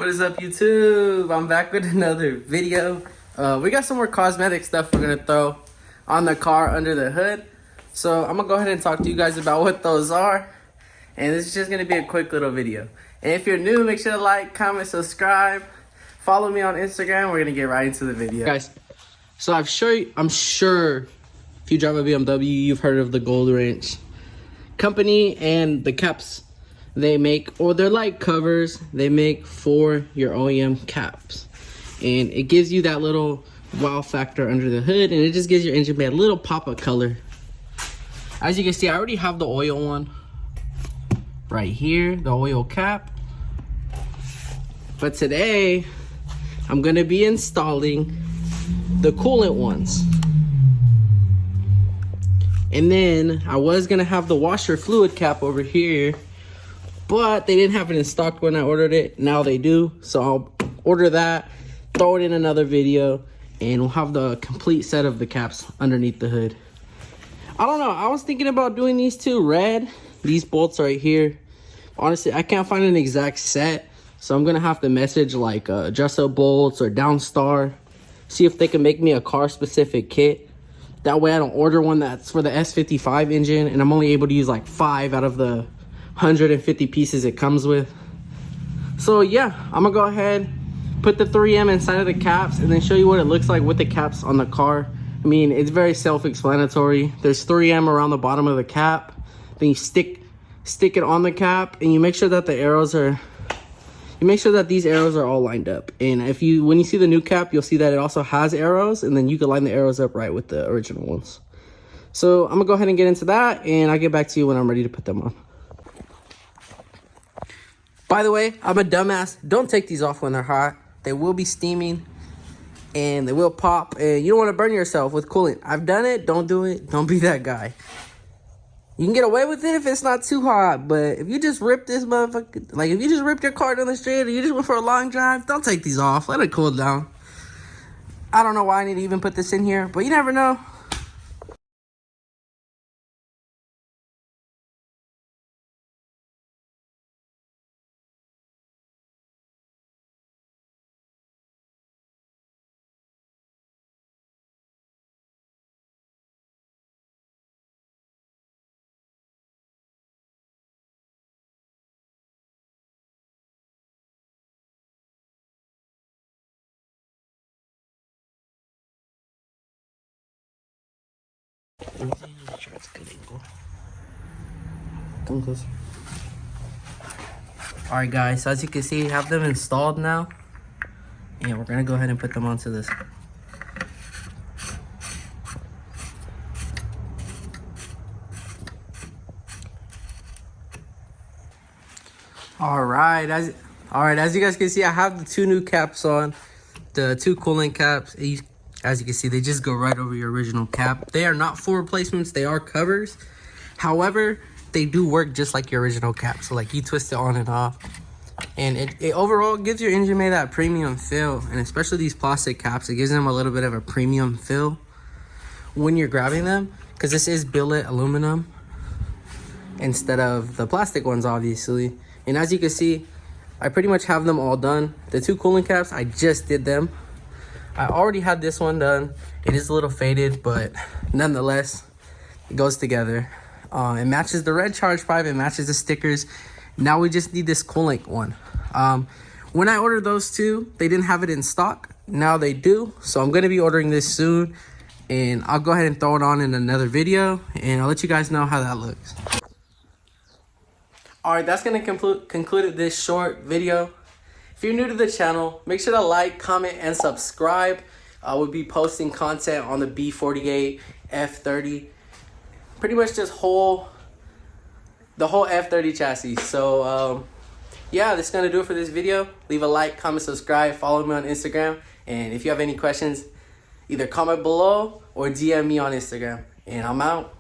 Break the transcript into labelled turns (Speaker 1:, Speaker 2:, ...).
Speaker 1: is up, YouTube? I'm back with another video. We got some more cosmetic stuff we're gonna throw on the car under the hood. So I'm gonna go ahead and talk to you guys about what those are. And this is just gonna be a quick little video. And if you're new, make sure to like, comment, subscribe. Follow me on Instagram. We're gonna get right into the video. Guys, so I'm sure if you drive a BMW, you've heard of the Gold Wrench company and the caps they make, or they're like covers they make for your OEM caps, and it gives you that little wow factor under the hood, and it just gives your engine bay a little pop of color. As you can see, I already have the oil one right here, the oil cap, but today I'm gonna be installing the coolant ones. And then I was gonna have the washer fluid cap over here, but they didn't have it in stock when I ordered it. Now they do, so I'll order that, throw it in another video, and we'll have the complete set of the caps underneath the hood. I don't know, I was thinking about doing these two red, these bolts right here. Honestly, I can't find an exact set, so I'm gonna have to message like Dress-Up Bolts or Downstar, see if they can make me a car specific kit. That way I don't order one that's for the S55 engine and I'm only able to use like 5 out of the 150 pieces it comes with. So yeah, I'm gonna go ahead, put the 3M inside of the caps and then show you what it looks like with the caps on the car. I mean, it's very self-explanatory. There's 3M around the bottom of the cap. Then you stick it on the cap and you make sure that the arrows are, these arrows are all lined up. And when you see the new cap, you'll see that it also has arrows, and then you can line the arrows up right with the original ones. So I'm gonna go ahead and get into that, and I'll get back to you when I'm ready to put them on. By the way, I'm a dumbass. Don't take these off when they're hot. They will be steaming and they will pop, and you don't want to burn yourself with coolant. I've done it. Don't do it. Don't be that guy. You can get away with it if it's not too hot, but if you just rip this motherfucker, like if you just ripped your car down the street or you just went for a long drive, don't take these off. Let it cool down. I don't know why I need to even put this in here, but you never know. Make sure it's a good angle. Come closer. Alright guys, so as you can see, I have them installed now. And we're gonna go ahead and put them onto this. Alright, as you guys can see, I have the 2 new caps on. The 2 coolant caps. As you can see, they just go right over your original cap. They are not full replacements, they are covers. However, they do work just like your original cap. So like you twist it on and off. And it overall gives your engine bay that premium feel. And especially these plastic caps, it gives them a little bit of a premium feel when you're grabbing them. Because this is billet aluminum instead of the plastic ones, obviously. And as you can see, I pretty much have them all done. The 2 coolant caps, I just did them. I already had this one done. It is a little faded, but nonetheless, it goes together. It matches the red charge pipe, it matches the stickers. Now we just need this coolant one. When I ordered those 2, they didn't have it in stock. Now they do, so I'm gonna be ordering this soon. And I'll go ahead and throw it on in another video, and I'll let you guys know how that looks. Alright, that's gonna conclude this short video. If you're new to the channel, make sure to like, comment, and subscribe. We'll be posting content on the B48, F30. Pretty much just the whole F30 chassis. So, yeah, that's going to do it for this video. Leave a like, comment, subscribe, follow me on Instagram. And if you have any questions, either comment below or DM me on Instagram. And I'm out.